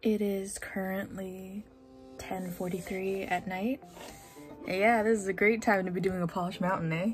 It is currently 10:43 at night. Yeah, this is a great time to be doing a polish mountain, eh?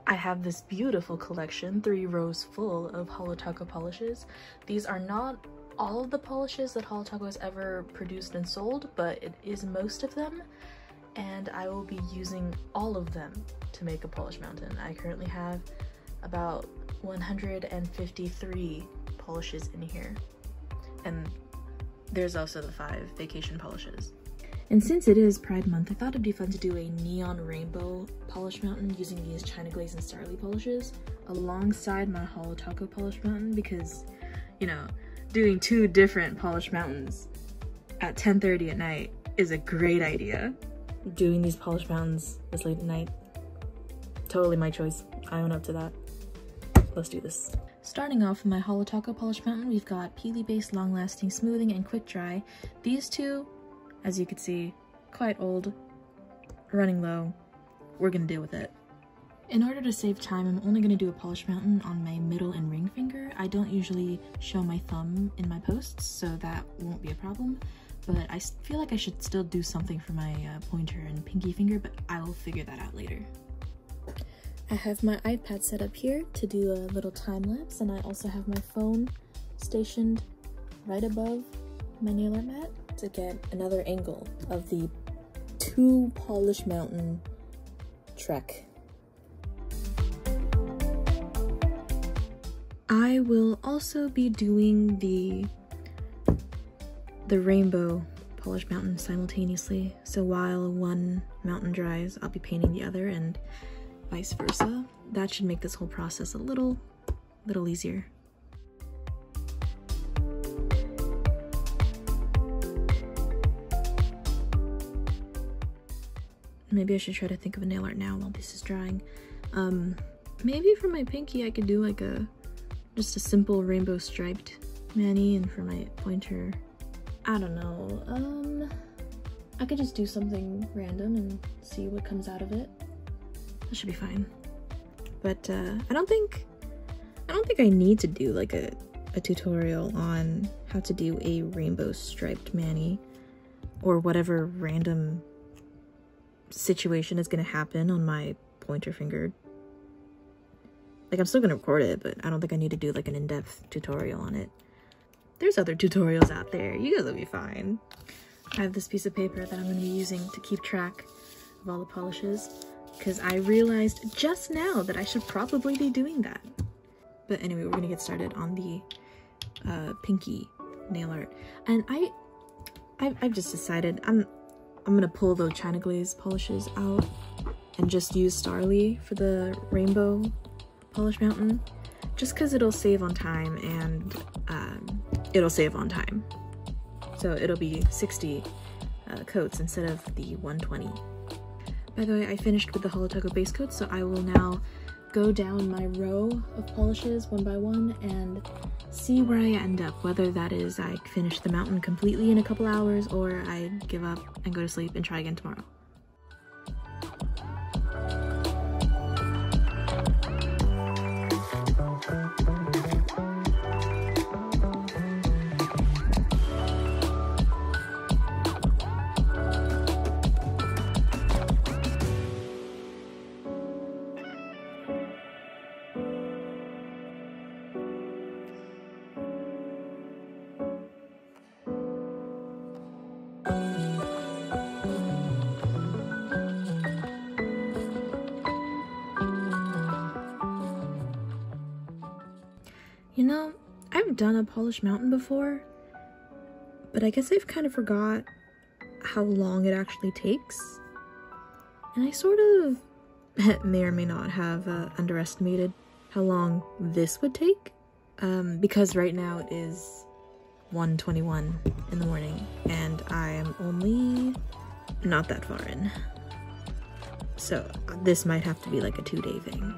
I have this beautiful collection, 3 rows full of Holo Taco polishes. These are not all of the polishes that Holo Taco has ever produced and sold, but it is most of them, and I will be using all of them to make a polish mountain. I currently have about 153 polishes in here, and there's also the 5 vacation polishes. And since it is Pride Month, I thought it'd be fun to do a neon rainbow polish mountain using these China Glaze and Starrily polishes alongside my Holo Taco polish mountain, because, you know, doing 2 different polish mountains at 10:30 at night is a great idea. Doing these polish mountains this late at night, totally my choice. I own up to that. Let's do this. Starting off with my Holo Taco polish mountain, we've got Peely Base Long Lasting Smoothing and Quick Dry. These two, as you can see, quite old, running low. We're gonna deal with it. In order to save time, I'm only gonna do a polish mountain on my middle and ring finger. I don't usually show my thumb in my posts, so that won't be a problem. But I feel like I should still do something for my pointer and pinky finger, but I will figure that out later. I have my iPad set up here to do a little time lapse, and I also have my phone stationed right above my nail art mat to get another angle of the 2 polish mountain trek. I will also be doing the rainbow polish mountain simultaneously, so while one mountain dries, I'll be painting the other, and vice versa. That should make this whole process a little easier. Maybe I should try to think of a nail art now while this is drying. Maybe for my pinky I could do like just a simple rainbow striped mani, and for my pointer, I don't know, I could just do something random and see what comes out of it. That should be fine. But I don't think I need to do like a tutorial on how to do a rainbow striped mani, or whatever random situation is gonna happen on my pointer finger. Like, I'm still gonna record it, but I don't think I need to do like an in-depth tutorial on it. There's other tutorials out there. You guys will be fine. I have this piece of paper that I'm gonna be using to keep track of all the polishes, because I realized just now that I should probably be doing that. But anyway, we're gonna get started on the pinky nail art. And I've just decided I'm gonna pull those China Glaze polishes out and just use Starrily for the rainbow polish mountain, just because it'll save on time, and it'll save on time. So it'll be 60 coats instead of the 120. By the way, I finished with the Holo Taco base coat, so I will now go down my row of polishes one by one and see where I end up, whether that is I finish the mountain completely in a couple hours, or I give up and go to sleep and try again tomorrow. You know, I've done a polish mountain before, but I guess I've kind of forgot how long it actually takes. And I sort of may or may not have underestimated how long this would take, because right now it is 1:21 in the morning, and I am only not that far in. So this might have to be like a 2-day thing.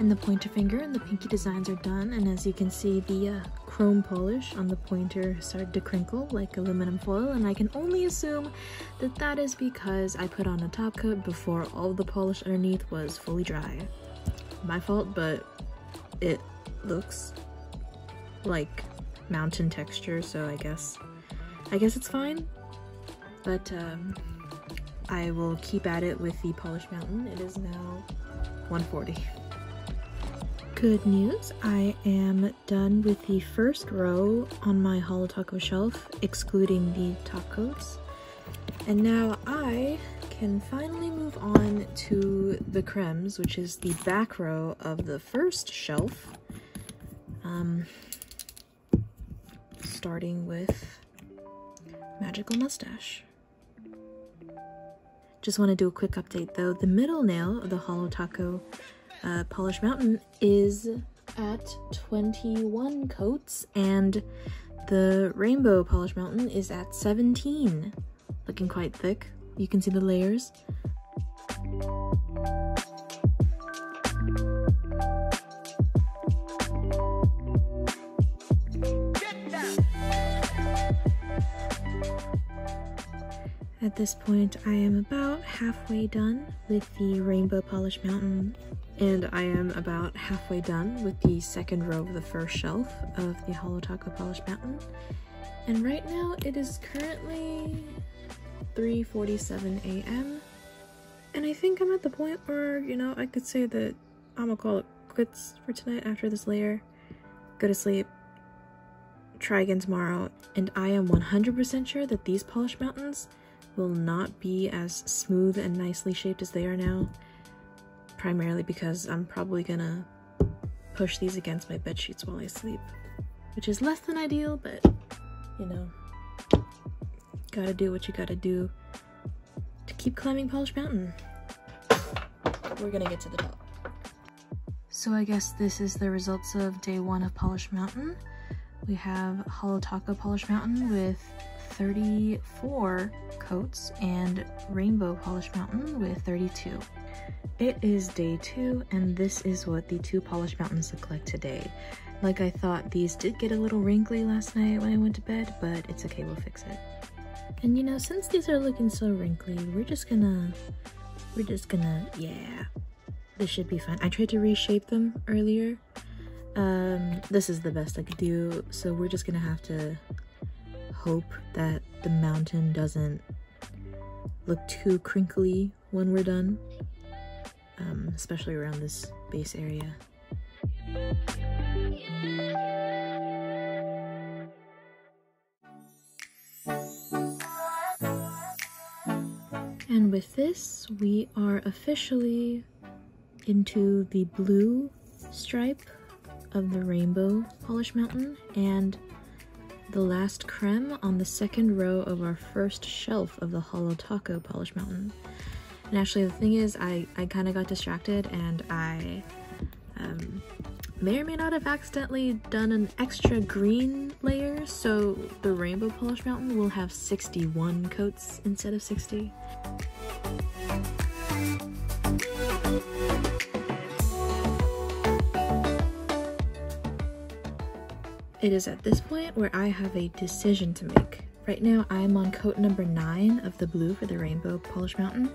And the pointer finger and the pinky designs are done, and as you can see, the chrome polish on the pointer started to crinkle like aluminum foil, and I can only assume that that is because I put on a top coat before all the polish underneath was fully dry. My fault, but it looks like mountain texture, so I guess I guess it's fine, but I will keep at it with the Polished Mountain. It is now 140. Good news, I am done with the first row on my Holo Taco shelf, excluding the top coats. And now I can finally move on to the cremes, which is the back row of the first shelf. Starting with Magical Mustache. Just want to do a quick update though. The middle nail of the Holo Taco Polished Mountain is at 21 coats, and the Rainbow Polished Mountain is at 17. Looking quite thick. You can see the layers. At this point, I am about halfway done with the Rainbow Polished Mountain, and I am about halfway done with the second row of the first shelf of the Holo Taco Polished Mountain. And right now, it is currently 3:47 a.m. And I think I'm at the point where, you know, I could say that I'm gonna call it quits for tonight after this layer. Go to sleep, try again tomorrow, and I am 100% sure that these Polished Mountains will not be as smooth and nicely shaped as they are now, primarily because I'm probably gonna push these against my bed sheets while I sleep, which is less than ideal, but you know, gotta do what you gotta do to keep climbing Polished Mountain. We're gonna get to the top. So I guess this is the results of day 1 of Polished Mountain. We have Holo Taco Polished Mountain with 34 coats and Rainbow Polished Mountain with 32. It is day 2, and this is what the 2 Polished Mountains look like today. Like I thought, these did get a little wrinkly last night when I went to bed, but it's okay, we'll fix it. And you know, since these are looking so wrinkly, we're just gonna, yeah, this should be fine. I tried to reshape them earlier. This is the best I could do, so we're just gonna have to hope that the mountain doesn't look too crinkly when we're done, especially around this base area. And with this, we are officially into the blue stripe of the Rainbow Polished Mountain and the last creme on the second row of our first shelf of the Holo Taco Polished Mountain. And actually the thing is, I kind of got distracted, and I may or may not have accidentally done an extra green layer, so the Rainbow Polished Mountain will have 61 coats instead of 60. It is at this point where I have a decision to make. Right now I'm on coat number 9 of the blue for the Rainbow Polished Mountain,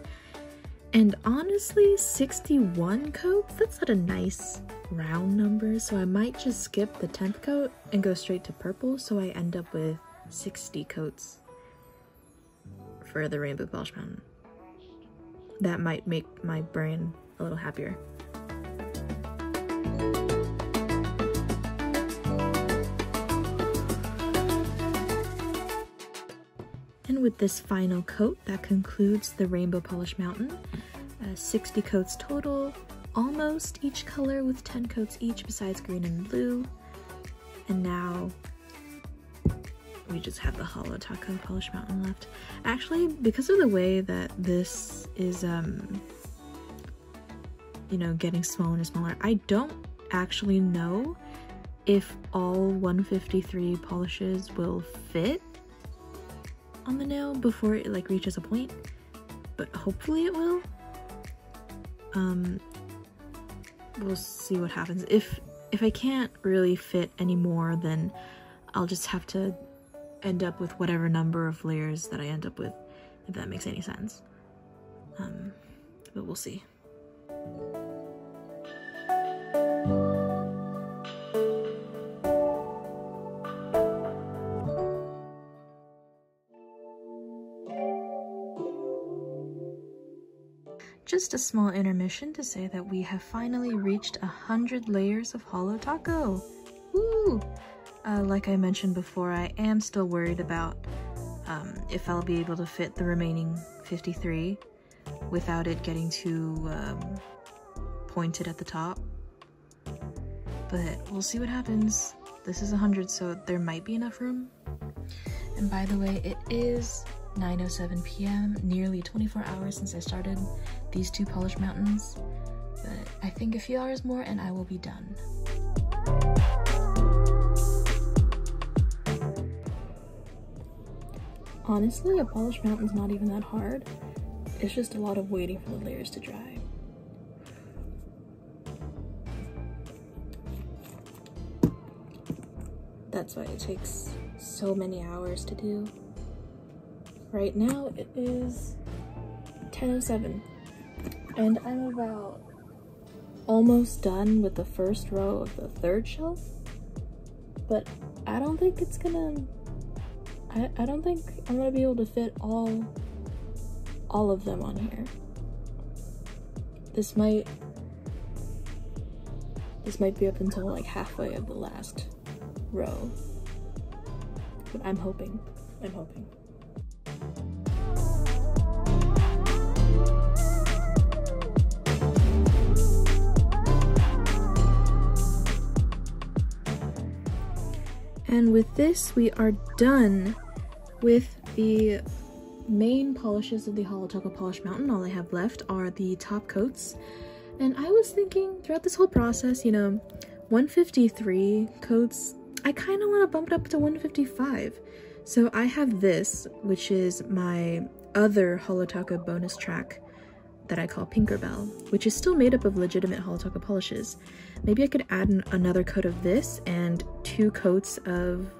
and honestly 61 coats, that's not a nice round number, so I might just skip the 10th coat and go straight to purple, so I end up with 60 coats for the Rainbow Polished Mountain. That might make my brain a little happier. And with this final coat, that concludes the Rainbow Polished Mountain. 60 coats total, almost each color with 10 coats each besides green and blue. And now we just have the Holo Taco Polished Mountain left. Actually, because of the way that this is, you know, getting smaller and smaller, I don't actually know if all 153 polishes will fit on the nail before it like reaches a point, but hopefully it will. We'll see what happens. If I can't really fit any more, then I'll just have to end up with whatever number of layers that I end up with, if that makes any sense. But we'll see. just a small intermission to say that we have finally reached 100 layers of Holo Taco. Woo! Like I mentioned before, I am still worried about if I'll be able to fit the remaining 53 without it getting too pointed at the top. But we'll see what happens. This is 100, so there might be enough room. And by the way, it is 9:07 p.m, nearly 24 hours since I started these 2 polished mountains. But I think a few hours more and I will be done. Honestly, a polished mountain's not even that hard. It's just a lot of waiting for the layers to dry. That's why it takes so many hours to do. Right now it is 10:07 and I'm about almost done with the first row of the 3rd shelf, but I don't think it's gonna I don't think I'm gonna be able to fit all of them on here. This might be up until like halfway of the last row, but I'm hoping. And with this, we are done with the main polishes of the Holo Taco Polished Mountain. All I have left are the top coats. And I was thinking throughout this whole process, you know, 153 coats, I kind of want to bump it up to 155. So I have this, which is my other Holo Taco bonus track that I call Pinkerbell, which is still made up of legitimate Holo Taco polishes. Maybe I could add another coat of this and 2 coats of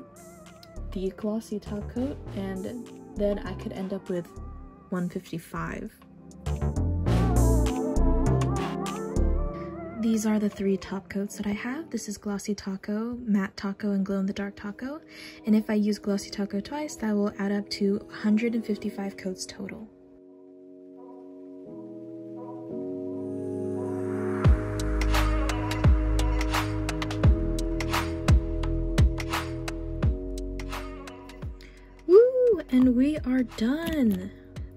the glossy top coat, and then I could end up with 155. These are the 3 top coats that I have. This is Glossy Taco, Matte Taco, and Glow in the Dark Taco. And if I use Glossy Taco twice, that will add up to 155 coats total. Woo! And we are done!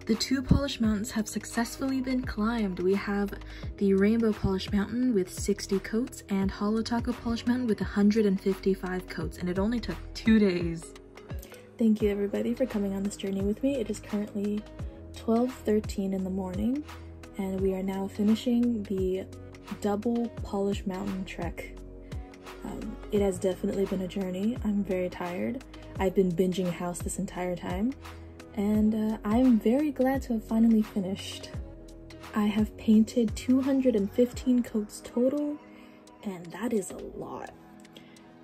The 2 polished mountains have successfully been climbed. We have the Rainbow Polished Mountain with 60 coats and Holo Taco Polished Mountain with 155 coats, and it only took 2 days. Thank you everybody for coming on this journey with me. It is currently 12:13 in the morning, and we are now finishing the double polished mountain trek. It has definitely been a journey. I'm very tired. I've been binging House this entire time. And I'm very glad to have finally finished. I have painted 215 coats total, and that is a lot.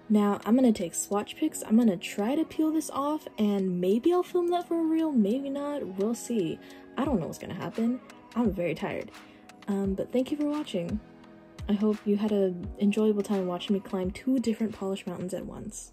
Now I'm gonna take swatch pics. I'm gonna try to peel this off, and maybe I'll film that for a reel, maybe not, we'll see. I don't know what's gonna happen. I'm very tired. But thank you for watching. I hope you had an enjoyable time watching me climb 2 different polished mountains at once.